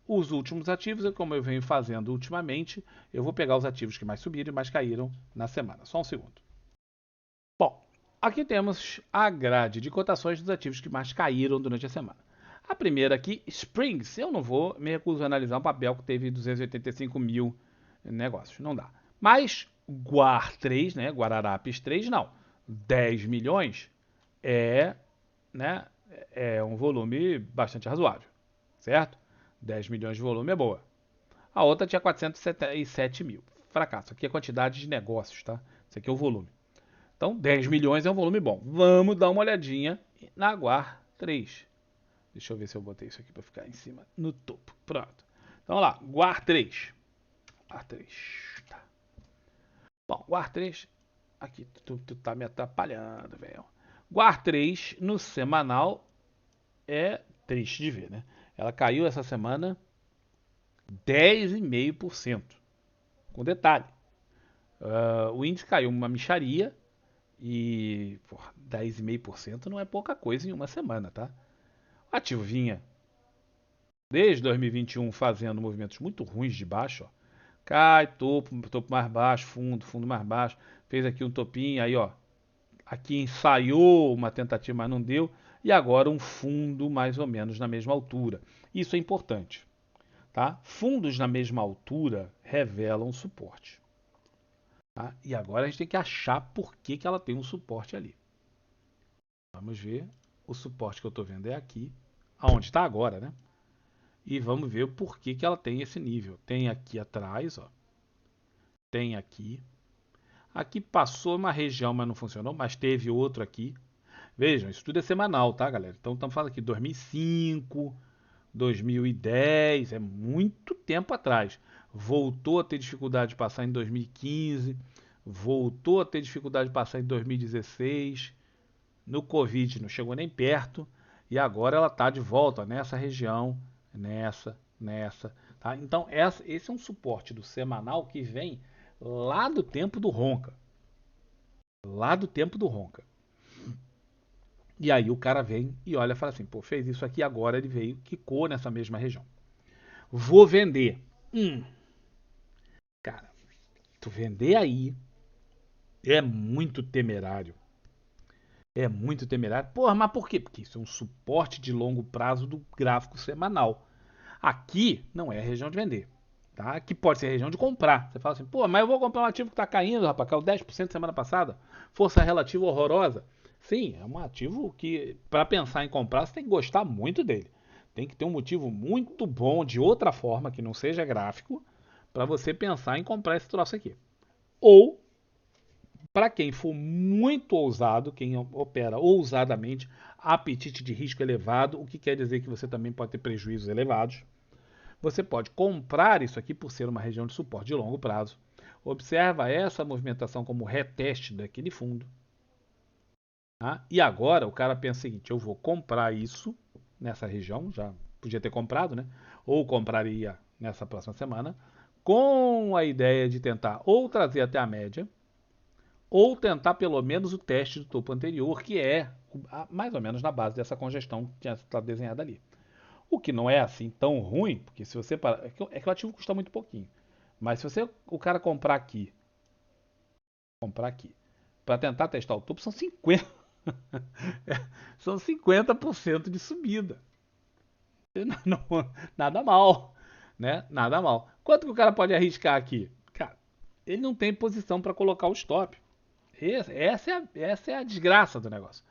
os últimos ativos, como eu venho fazendo ultimamente, eu vou pegar os ativos que mais subiram e mais caíram na semana. Só um segundo. Bom, aqui temos a grade de cotações dos ativos que mais caíram durante a semana. A primeira aqui, Springs. Eu não vou, me recuso a analisar um papel que teve 285 mil negócios. Não dá. Mas Guar 3, né? Guararapes 3, não. 10 milhões é, né, é um volume bastante razoável, certo? 10 milhões de volume é boa. A outra tinha 477 mil. Fracasso. Aqui é a quantidade de negócios, tá? Isso aqui é o volume. Então, 10 milhões é um volume bom. Vamos dar uma olhadinha na Guar 3. Deixa eu ver se eu botei isso aqui para ficar em cima, no topo. Pronto. Então, vamos lá. Guar 3. Guar 3. Tá. Bom, Guar 3. Aqui, tu tá me atrapalhando, velho. Guar 3 no semanal é triste de ver, né? Ela caiu essa semana 10,5%. Com detalhe, o índice caiu uma mixaria e 10,5% não é pouca coisa em uma semana, tá? O ativo vinha desde 2021 fazendo movimentos muito ruins de baixo, ó. Cai, topo mais baixo, fundo mais baixo, fez aqui um topinho, aí ó, aqui ensaiou uma tentativa, mas não deu, e agora um fundo mais ou menos na mesma altura. Isso é importante, tá? Fundos na mesma altura revelam suporte. Tá? E agora a gente tem que achar por que ela tem um suporte ali. Vamos ver. O suporte que eu estou vendo é aqui, aonde está agora, né? E vamos ver o porquê que ela tem esse nível. Tem aqui atrás, ó. Tem aqui. Aqui passou uma região, mas não funcionou. Mas teve outro aqui. Vejam, isso tudo é semanal, tá, galera? Então estamos falando aqui 2005, 2010, é muito tempo atrás. voltou a ter dificuldade de passar em 2015, voltou a ter dificuldade de passar em 2016, no Covid não chegou nem perto, e agora ela está de volta nessa região, nessa. Tá? Então, esse é um suporte do semanal que vem lá do tempo do Ronca. Lá do tempo do Ronca. E aí o cara vem e olha e fala assim, pô, fez isso aqui, agora ele veio, quicou nessa mesma região. Vou vender. Cara, tu vender aí é muito temerário. É muito temerário. Porra, mas por quê? Porque isso é um suporte de longo prazo do gráfico semanal. Aqui não é a região de vender. Tá? Aqui pode ser a região de comprar. Você fala assim, pô, mas eu vou comprar um ativo que está caindo, rapaz, caiu 10% semana passada. Força relativa horrorosa. Sim, é um ativo que, para pensar em comprar, você tem que gostar muito dele. Tem que ter um motivo muito bom de outra forma, que não seja gráfico, para você pensar em comprar esse troço aqui. Ou para quem for muito ousado, quem opera ousadamente, apetite de risco elevado, o que quer dizer que você também pode ter prejuízos elevados. Você pode comprar isso aqui por ser uma região de suporte de longo prazo. Observa essa movimentação como reteste daquele fundo. Tá? E agora o cara pensa o seguinte: eu vou comprar isso nessa região, já podia ter comprado, né? Ou compraria nessa próxima semana, com a ideia de tentar ou trazer até a média, ou tentar pelo menos o teste do topo anterior, que é mais ou menos na base dessa congestão que está desenhada ali. O que não é assim tão ruim, porque se você parar, é que o ativo custa muito pouquinho. Mas se você o cara comprar aqui, para tentar testar o topo, são 50, são 50% de subida. Nada mal, né? Nada mal. Quanto que o cara pode arriscar aqui? Cara, ele não tem posição para colocar o stop. Essa é a desgraça do negócio.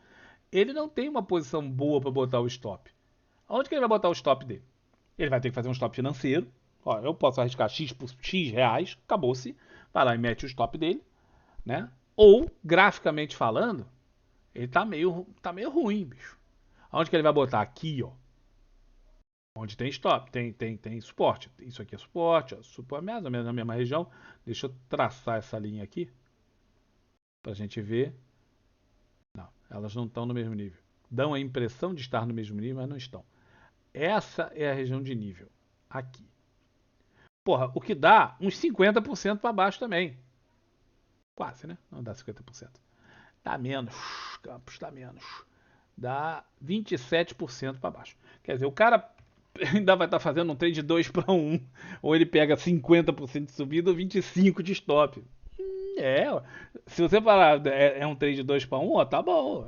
Ele não tem uma posição boa para botar o stop. Onde que ele vai botar o stop dele? Ele vai ter que fazer um stop financeiro. Ó, eu posso arriscar X por X reais, acabou-se. Vai lá e mete o stop dele, né? Ou, graficamente falando, ele tá meio ruim, bicho. Onde que ele vai botar? Aqui, ó. Onde tem stop, tem suporte. Isso aqui é suporte, ó, suporte mais ou menos na mesma região. Deixa eu traçar essa linha aqui pra gente ver. Não, elas não estão no mesmo nível. Dão a impressão de estar no mesmo nível, mas não estão. Essa é a região de nível. Aqui. Porra, o que dá uns 50% para baixo também. Quase, né? Não dá 50%. Dá menos, Campos, dá menos. Dá 27% para baixo. Quer dizer, o cara ainda vai estar fazendo um trade 2 para 1. Ou ele pega 50% de subida ou 25% de stop. É, se você falar é um trade 2 para 1, ó, tá bom.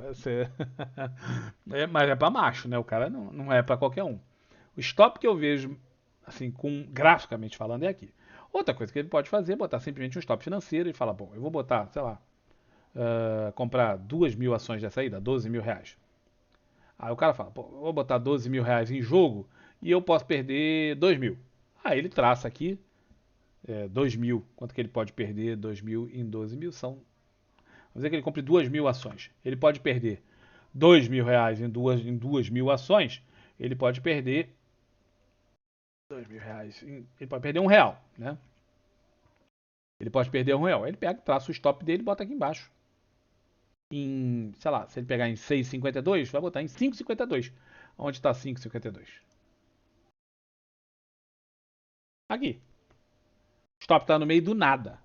Mas é para macho, né? O cara não é para qualquer um. O stop que eu vejo, assim, graficamente falando, é aqui. Outra coisa que ele pode fazer é botar simplesmente um stop financeiro e falar, bom, eu vou botar, sei lá, comprar 2.000 ações dessa aí, dá 12 mil reais. Aí o cara fala, pô, eu vou botar 12 mil reais em jogo e eu posso perder 2 mil. Aí ele traça aqui 2 mil. Quanto que ele pode perder? 2 mil em 12 mil são. Vamos dizer que ele compre 2 mil ações. Ele pode perder 2 mil reais em 2 mil ações. Ele pode perder 2 mil reais. Ele pode perder R$ 1, né? Ele pode perder R$ 1. Ele pega, traça o stop dele e bota aqui embaixo. Sei lá, se ele pegar em 6,52, vai botar em 5,52. Onde está 5,52? Aqui. O stop está no meio do nada.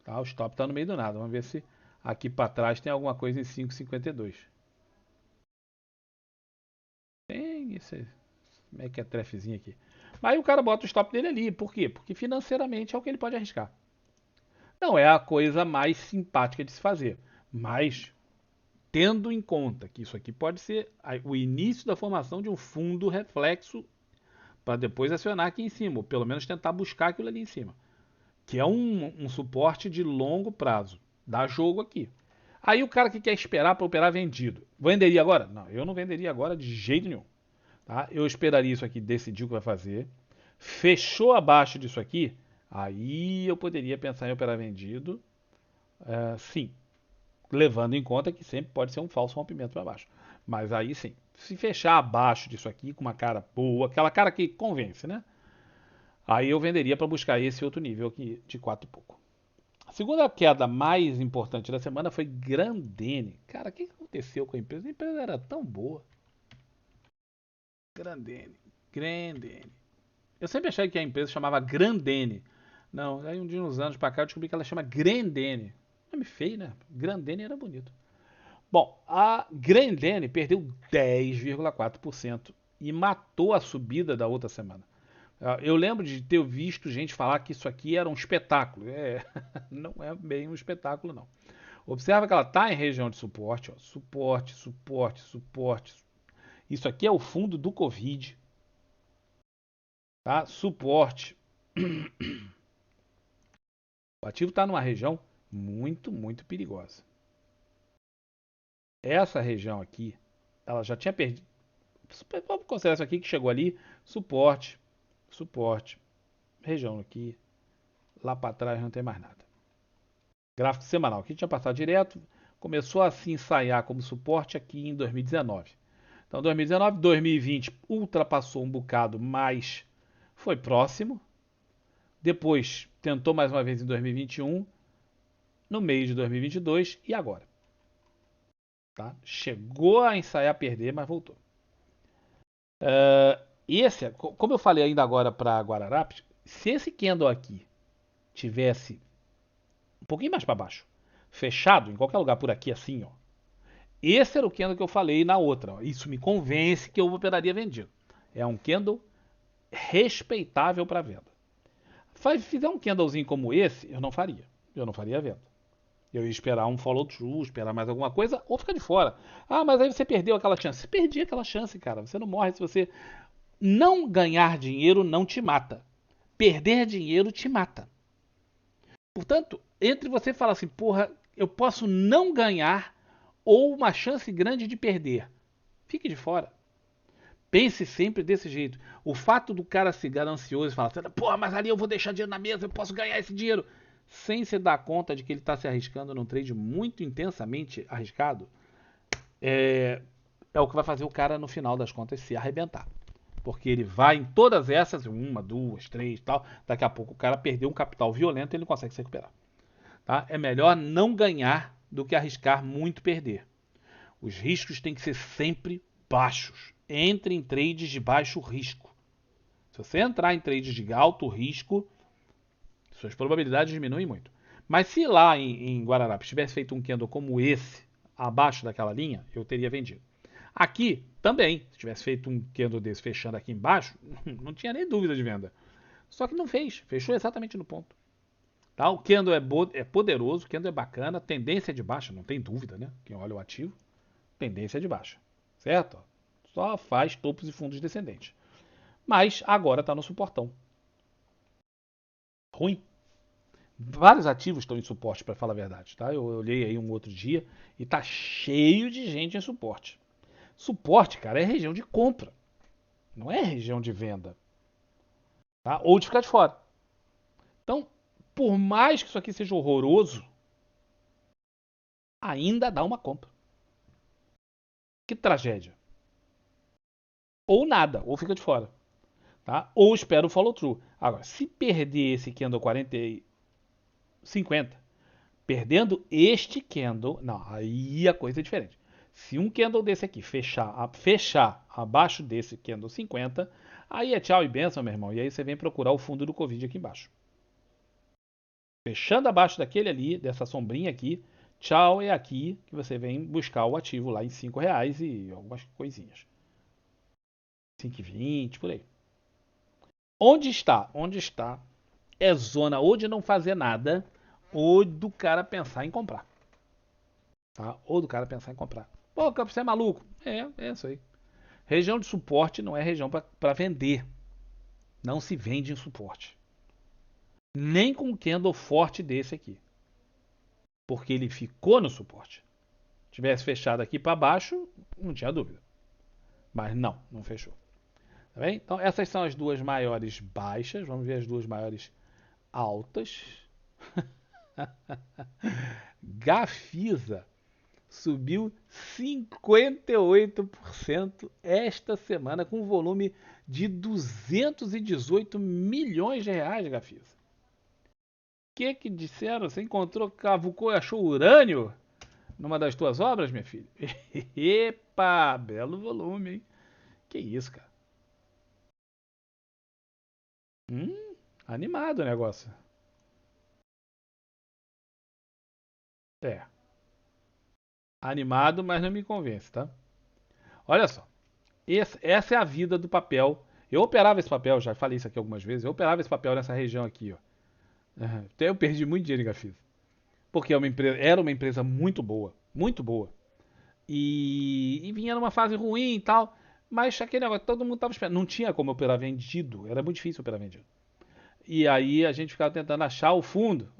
Tá? O stop está no meio do nada. Vamos ver se aqui para trás tem alguma coisa em 5,52. Tem esse mequetrefezinho aqui. Aí o cara bota o stop dele ali. Por quê? Porque financeiramente é o que ele pode arriscar. Não é a coisa mais simpática de se fazer. Mas tendo em conta que isso aqui pode ser o início da formação de um fundo reflexo para depois acionar aqui em cima, ou pelo menos tentar buscar aquilo ali em cima, que é um suporte de longo prazo. Dá jogo aqui. Aí o cara que quer esperar para operar vendido, venderia agora? Não, eu não venderia agora de jeito nenhum. Tá? Eu esperaria isso aqui, decidir o que vai fazer. Fechou abaixo disso aqui, aí eu poderia pensar em operar vendido, sim, levando em conta que sempre pode ser um falso rompimento para baixo. Mas aí sim, se fechar abaixo disso aqui com uma cara boa, aquela cara que convence, né? Aí eu venderia para buscar esse outro nível aqui de 4 e pouco. A segunda queda mais importante da semana foi Grandene. Cara, o que aconteceu com a empresa? A empresa era tão boa. Grandene. Grandene. Eu sempre achei que a empresa chamava Grandene. Não, aí de uns anos pra cá eu descobri que ela chama Grandene. Nome feio, né? Grandene era bonito. Bom, a Grandene perdeu 10,4% e matou a subida da outra semana. Eu lembro de ter visto gente falar que isso aqui era um espetáculo. Não é bem um espetáculo, não. Observa que ela está em região de suporte, ó. Suporte, suporte, suporte. Isso aqui é o fundo do Covid, tá? Suporte. O ativo está numa região muito, muito perigosa. Essa região aqui, ela já tinha perdido. Vamos considerar isso aqui que chegou ali, suporte, suporte, região aqui, lá para trás não tem mais nada. Gráfico semanal, aqui tinha passado direto, começou a se ensaiar como suporte aqui em 2019. Então 2019, 2020 ultrapassou um bocado, mas foi próximo. Depois tentou mais uma vez em 2021, no meio de 2022 e agora. Tá? Chegou a ensaiar perder, mas voltou. Esse, como eu falei ainda agora para Guararapes, se esse candle aqui tivesse um pouquinho mais para baixo, fechado em qualquer lugar por aqui assim, ó, esse era o candle que eu falei na outra. Ó, isso me convence que eu operaria vendido. É um candle respeitável para venda. Fizer um candlezinho como esse, eu não faria. Eu não faria a venda. Eu ia esperar um follow through, esperar mais alguma coisa, ou ficar de fora. Ah, mas aí você perdeu aquela chance. Você perdia aquela chance, cara. Você não morre se você não ganhar dinheiro não te mata. Perder dinheiro te mata. Portanto, entre você falar assim, porra, eu posso não ganhar ou uma chance grande de perder. Fique de fora. Pense sempre desse jeito. O fato do cara se ganancioso e falar assim, porra, mas ali eu vou deixar dinheiro na mesa, eu posso ganhar esse dinheiro. Sem se dar conta de que ele está se arriscando num trade muito intensamente arriscado, é o que vai fazer o cara, no final das contas, se arrebentar. Porque ele vai em todas essas, uma, duas, três tal. Daqui a pouco o cara perdeu um capital violento e ele não consegue se recuperar. Tá? É melhor não ganhar do que arriscar muito perder. Os riscos têm que ser sempre baixos. Entre em trades de baixo risco. Se você entrar em trades de alto risco, suas probabilidades diminuem muito. Mas se lá em Guararapes tivesse feito um candle como esse, abaixo daquela linha, eu teria vendido. Aqui também, se tivesse feito um candle desse fechando aqui embaixo, não tinha nem dúvida de venda. Só que não fez, fechou exatamente no ponto. Tá? O candle é poderoso, o candle é bacana, tendência de baixa, não tem dúvida, né? Quem olha o ativo, tendência de baixa, certo? Só faz topos e fundos descendentes. Mas agora está no suportão. Ruim. Vários ativos estão em suporte, para falar a verdade. Tá? Eu olhei aí um outro dia e tá cheio de gente em suporte. Suporte, cara, é região de compra. Não é região de venda. Tá? Ou de ficar de fora. Então, por mais que isso aqui seja horroroso, ainda dá uma compra. Que tragédia. Ou nada, ou fica de fora. Tá? Ou espera o follow through. Agora, se perder esse candle 40 e 50, perdendo este candle, não, aí a coisa é diferente. Se um candle desse aqui fechar abaixo desse candle 50, aí é tchau e benção, meu irmão. E aí você vem procurar o fundo do Covid aqui embaixo. Fechando abaixo daquele ali, dessa sombrinha aqui, tchau é aqui que você vem buscar o ativo lá em R$ 5 e algumas coisinhas. 5,20 por aí. Onde está? Onde está? É zona ou de não fazer nada, ou do cara pensar em comprar. Tá? Ou do cara pensar em comprar. Pô, você é maluco? É isso aí. Região de suporte não é região para vender. Não se vende em suporte. Nem com um candle forte desse aqui. Porque ele ficou no suporte. Se tivesse fechado aqui para baixo, não tinha dúvida. Mas não fechou. Tá bem? Então essas são as duas maiores baixas. Vamos ver as duas maiores altas. Gafisa subiu 58% esta semana, com um volume de 218 milhões de reais, Gafisa. O que disseram? Você encontrou, cavucou e achou urânio numa das tuas obras, minha filha? Epa, belo volume, hein? Que isso, cara. Animado o negócio. É, animado, mas não me convence, tá? Olha só, essa é a vida do papel. Eu operava esse papel, já falei isso aqui algumas vezes. Eu operava esse papel nessa região aqui, ó. Até eu perdi muito dinheiro em Gafisa. Porque era uma empresa muito boa, muito boa. E vinha numa fase ruim e tal. Mas aquele negócio, todo mundo estava esperando. Não tinha como operar vendido. Era muito difícil operar vendido. E aí a gente ficava tentando achar o fundo.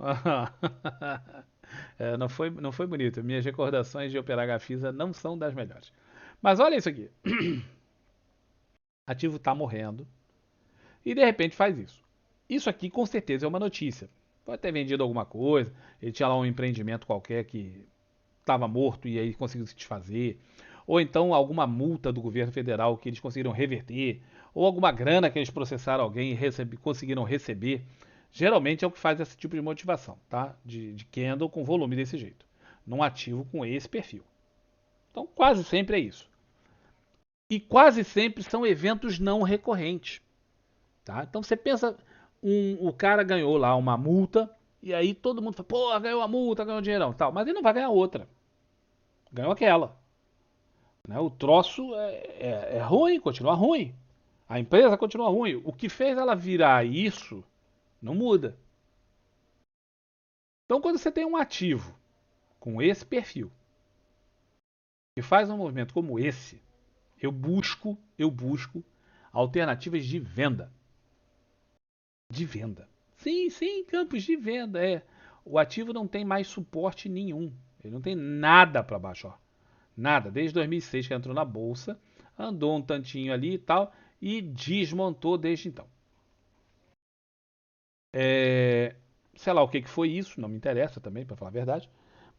Não foi bonito. Minhas recordações de operar Gafisa não são das melhores. Mas olha isso aqui. Ativo está morrendo. E de repente faz isso. Isso aqui com certeza é uma notícia. Pode ter vendido alguma coisa. Ele tinha lá um empreendimento qualquer que estava morto e aí conseguiu se desfazer. Ou então alguma multa do governo federal que eles conseguiram reverter. Ou alguma grana que eles processaram alguém e conseguiram receber. Geralmente é o que faz esse tipo de motivação, tá? De candle com volume desse jeito. Num ativo com esse perfil. Então quase sempre é isso. E quase sempre são eventos não recorrentes. Tá? Então você pensa, o cara ganhou lá uma multa, e aí todo mundo fala, pô, ganhou a multa, ganhou dinheirão, tal. Mas ele não vai ganhar outra. Ganhou aquela. Né? O troço é ruim, continua ruim. A empresa continua ruim. O que fez ela virar isso não muda. Então quando você tem um ativo com esse perfil, que faz um movimento como esse, eu busco alternativas de venda. De venda. Sim, sim, campos de venda, é. O ativo não tem mais suporte nenhum. Ele não tem nada para baixo, ó. Nada. Desde 2006 que entrou na bolsa, andou um tantinho ali e tal e desmontou desde então. Sei lá o que foi isso, não me interessa também, para falar a verdade.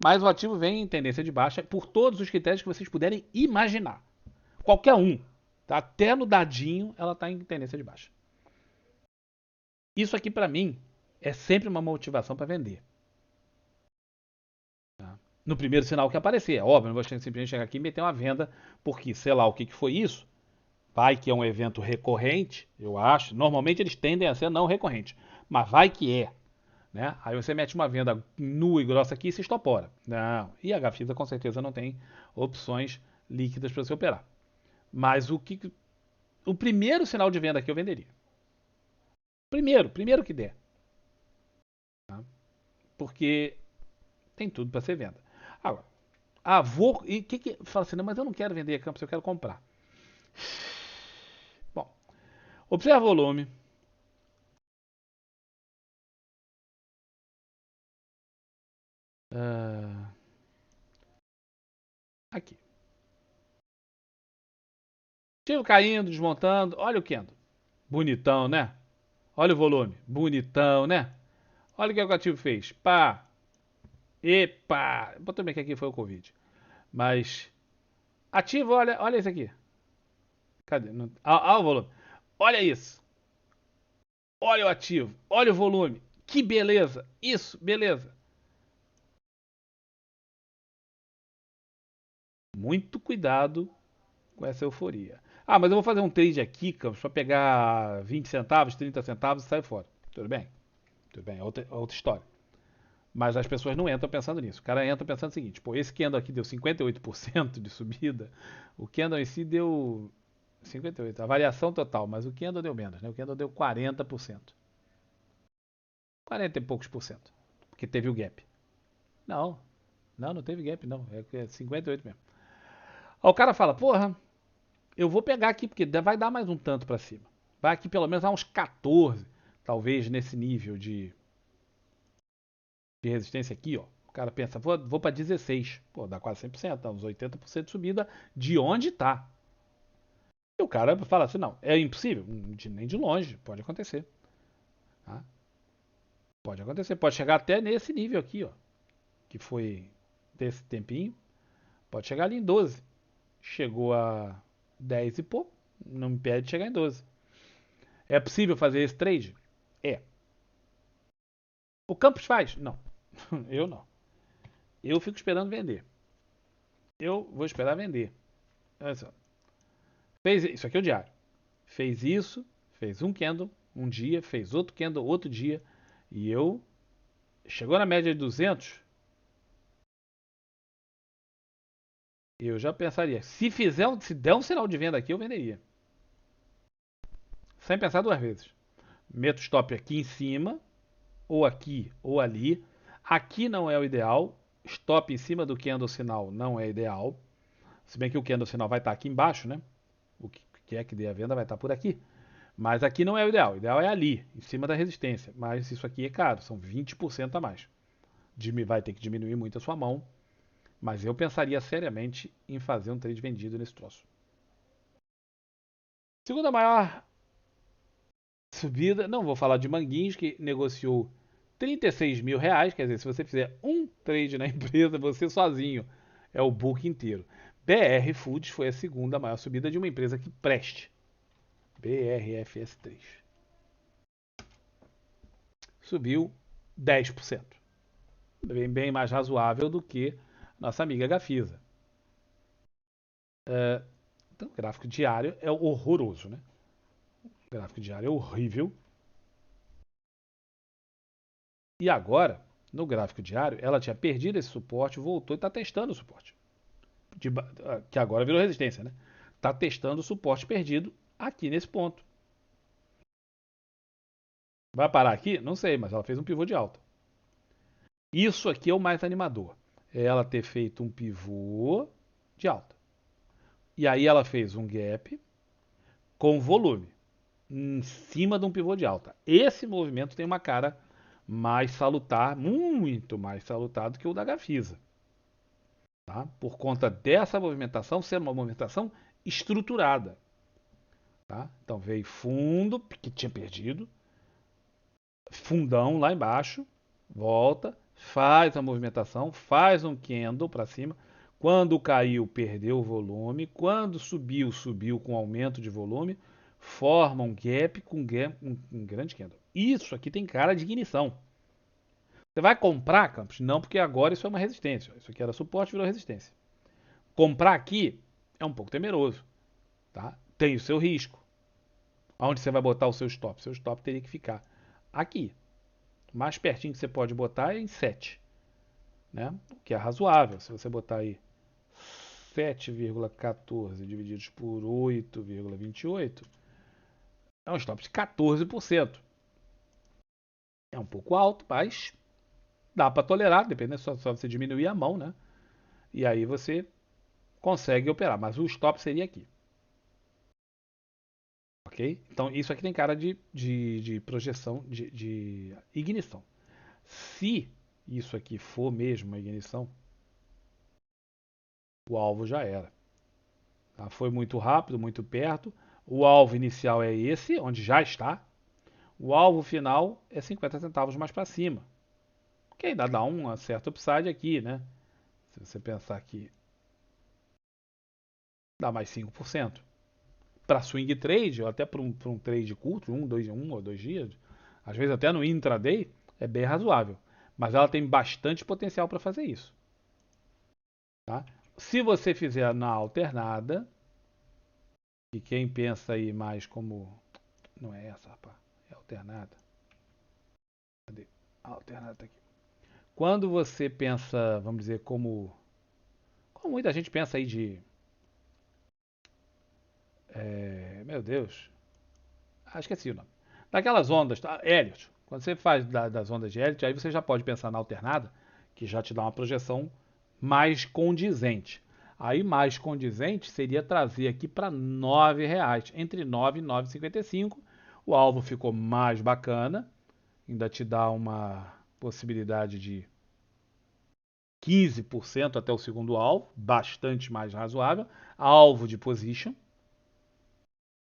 Mas o ativo vem em tendência de baixa por todos os critérios que vocês puderem imaginar. Qualquer um. Tá? Até no dadinho ela está em tendência de baixa. Isso aqui para mim é sempre uma motivação para vender. Tá? No primeiro sinal que aparecer. É óbvio, não vou simplesmente chegar aqui e meter uma venda, porque sei lá o que foi isso. Vai que é um evento recorrente, eu acho. Normalmente eles tendem a ser não recorrentes, mas vai que é. Né? Aí você mete uma venda nua e grossa aqui e se estopora. Não. E a Gafisa com certeza não tem opções líquidas para você operar. Mas o primeiro sinal de venda aqui eu venderia. Primeiro que der. Tá? Porque tem tudo para ser venda. Agora, e que fala assim, não, mas eu não quero vender a Campos, eu quero comprar. Bom, observa o volume. Ah, aqui. Tiro caindo, desmontando. Olha o Kendo. Bonitão, né? Olha o volume. Bonitão, né? Olha o que o ativo fez. Pá. Epa. Botou bem que aqui foi o Covid. Mas. Ativo, olha isso aqui. Cadê? Olha o volume. Olha isso. Olha o ativo. Olha o volume. Que beleza. Isso, beleza. Muito cuidado com essa euforia. Ah, mas eu vou fazer um trade aqui, Campos, para pegar 20 centavos, 30 centavos e sair fora. Tudo bem? Tudo bem, outra história. Mas as pessoas não entram pensando nisso. O cara entra pensando o seguinte: pô, esse candle aqui deu 58% de subida, o candle em si deu 58%, a variação total, mas o candle deu menos, né? O candle deu 40%. 40 e poucos por cento, porque teve o gap. Não, não teve gap, não. É 58 mesmo. Aí o cara fala: porra, eu vou pegar aqui, porque vai dar mais um tanto para cima. Vai aqui pelo menos a uns 14, talvez nesse nível de resistência aqui, ó. O cara pensa, vou para 16. Pô, dá quase 100%, dá uns 80% de subida de onde tá. E o cara fala assim, não, é impossível? Nem de longe, pode acontecer. Tá? Pode acontecer, pode chegar até nesse nível aqui, ó. Que foi desse tempinho. Pode chegar ali em 12. Chegou a 10 e pouco, não me impede de chegar em 12. É possível fazer esse trade? É. O Campos faz? Não. Eu não. Eu fico esperando vender. Eu vou esperar vender. Olha só. Isso aqui é o diário. Fez isso, fez um candle um dia, fez outro candle outro dia. E eu. Chegou na média de 200, eu já pensaria. Se der um sinal de venda aqui, eu venderia. Sem pensar duas vezes. Meto stop aqui em cima, ou aqui, ou ali. Aqui não é o ideal. Stop em cima do candle sinal não é ideal. Se bem que o candle sinal vai estar aqui embaixo, né? O que quer que dê a venda vai estar por aqui. Mas aqui não é o ideal. O ideal é ali, em cima da resistência. Mas isso aqui é caro, são 20% a mais. Vai ter que diminuir muito a sua mão. Mas eu pensaria seriamente em fazer um trade vendido nesse troço. Segunda maior subida, não vou falar de Manguinhos, que negociou 36 mil reais. Quer dizer, se você fizer um trade na empresa, você sozinho é o book inteiro. BR Foods foi a segunda maior subida de uma empresa que preste. BRFS3. Subiu 10%. Bem mais razoável do que nossa amiga Gafisa. Então, o gráfico diário é horroroso, né? O gráfico diário é horrível. E agora, no gráfico diário, ela tinha perdido esse suporte, voltou e está testando o suporte. Que agora virou resistência, né? Está testando o suporte perdido aqui nesse ponto. Vai parar aqui? Não sei, mas ela fez um pivô de alta. Isso aqui é o mais animador. É ela ter feito um pivô de alta. E aí ela fez um gap com volume em cima de um pivô de alta. Esse movimento tem uma cara mais salutar, muito mais salutar do que o da Gafisa. Tá? Por conta dessa movimentação ser uma movimentação estruturada. Tá? Então veio fundo, que tinha perdido, fundão lá embaixo, volta, faz a movimentação, faz um candle para cima. Quando caiu, perdeu o volume. Quando subiu, subiu com aumento de volume. Forma um gap com um grande candle. Isso aqui tem cara de ignição. Você vai comprar, Campos? Não, porque agora isso é uma resistência. Isso aqui era suporte, virou resistência. Comprar aqui é um pouco temeroso. Tá? Tem o seu risco. Onde você vai botar o seu stop? Seu stop teria que ficar aqui. O mais pertinho que você pode botar é em 7. Né? O que é razoável. Se você botar aí 7,14 divididos por 8,28, é um stop de 14%. É um pouco alto, mas dá para tolerar, dependendo só você diminuir a mão, né? E aí você consegue operar, mas o stop seria aqui. Ok? Então isso aqui tem cara de projeção, de ignição. Se isso aqui for mesmo uma ignição, o alvo já era. Tá? Foi muito rápido, muito perto. O alvo inicial é esse, onde já está. O alvo final é 50 centavos mais para cima. Que ainda dá uma certa upside aqui, né? Se você pensar que dá mais 5%. Para swing trade, ou até para um trade curto, um ou dois dias, às vezes até no intraday, é bem razoável. Mas ela tem bastante potencial para fazer isso. Tá? Se você fizer na alternada, e quem pensa aí mais como. Não é essa, rapaz. É alternada. Cadê? A alternada tá aqui. Quando você pensa, vamos dizer, como muita gente pensa aí de. Meu Deus. Ah, esqueci o nome. Daquelas ondas, tá? Elliott. Quando você faz das ondas de Elliott, aí você já pode pensar na alternada, que já te dá uma projeção mais condizente. Aí mais condizente seria trazer aqui para R$ 9,00, entre 9 e 9,55. O alvo ficou mais bacana, ainda te dá uma possibilidade de 15% até o segundo alvo, bastante mais razoável. Alvo de position,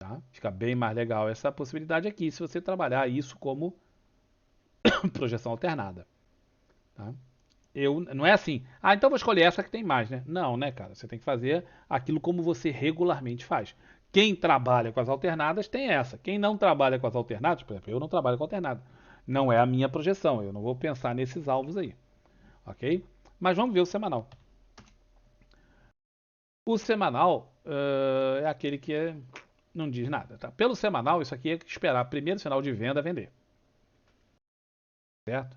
tá? Fica bem mais legal essa possibilidade aqui, se você trabalhar isso como projeção alternada. Tá? Não é assim, então vou escolher essa que tem mais, né? Não, né, cara? Você tem que fazer aquilo como você regularmente faz. Quem trabalha com as alternadas tem essa. Quem não trabalha com as alternadas, por exemplo, eu não trabalho com alternada. Não é a minha projeção, eu não vou pensar nesses alvos aí, ok? Mas vamos ver o semanal. O semanal é aquele que não diz nada, tá? Pelo semanal, isso aqui é esperar primeiro sinal de venda vender, certo?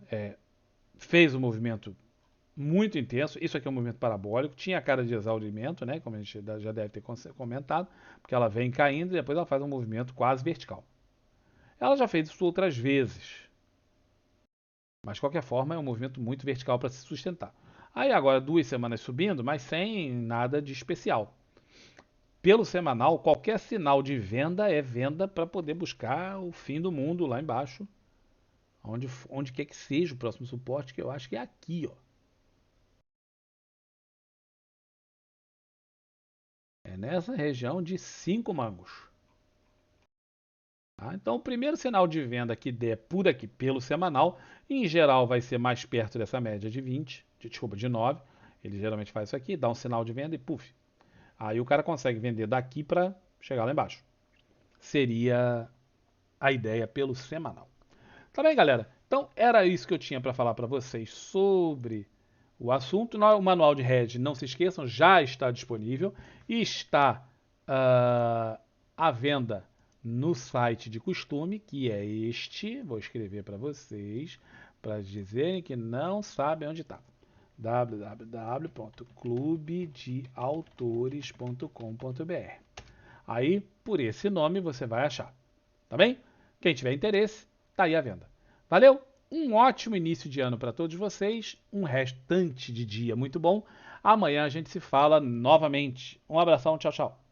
Fez um movimento muito intenso. Isso aqui é um movimento parabólico. Tinha a cara de exaurimento, né? Como a gente já deve ter comentado, porque ela vem caindo e depois ela faz um movimento quase vertical. Ela já fez isso outras vezes, mas de qualquer forma é um movimento muito vertical para se sustentar. Aí agora 2 semanas subindo, mas sem nada de especial. Pelo semanal, qualquer sinal de venda é venda para poder buscar o fim do mundo lá embaixo, onde quer que seja o próximo suporte, que eu acho que é aqui, ó. É nessa região de 5 mangos. Tá? Então, o primeiro sinal de venda que der por aqui pelo semanal, em geral vai ser mais perto dessa média de 20, desculpa, de 9. Ele geralmente faz isso aqui, dá um sinal de venda e puf. Aí o cara consegue vender daqui para chegar lá embaixo. Seria a ideia pelo semanal. Tá bem, galera? Então, era isso que eu tinha para falar para vocês sobre o assunto. O manual de hedge, não se esqueçam, já está disponível e está à venda no site de costume, que é este. Vou escrever para vocês, para dizerem que não sabem onde está. www.clubedeautores.com.br. Aí, por esse nome, você vai achar. Tá bem? Quem tiver interesse, tá aí à venda. Valeu? Um ótimo início de ano para todos vocês, um restante de dia muito bom. Amanhã a gente se fala novamente. Um abração, tchau, tchau.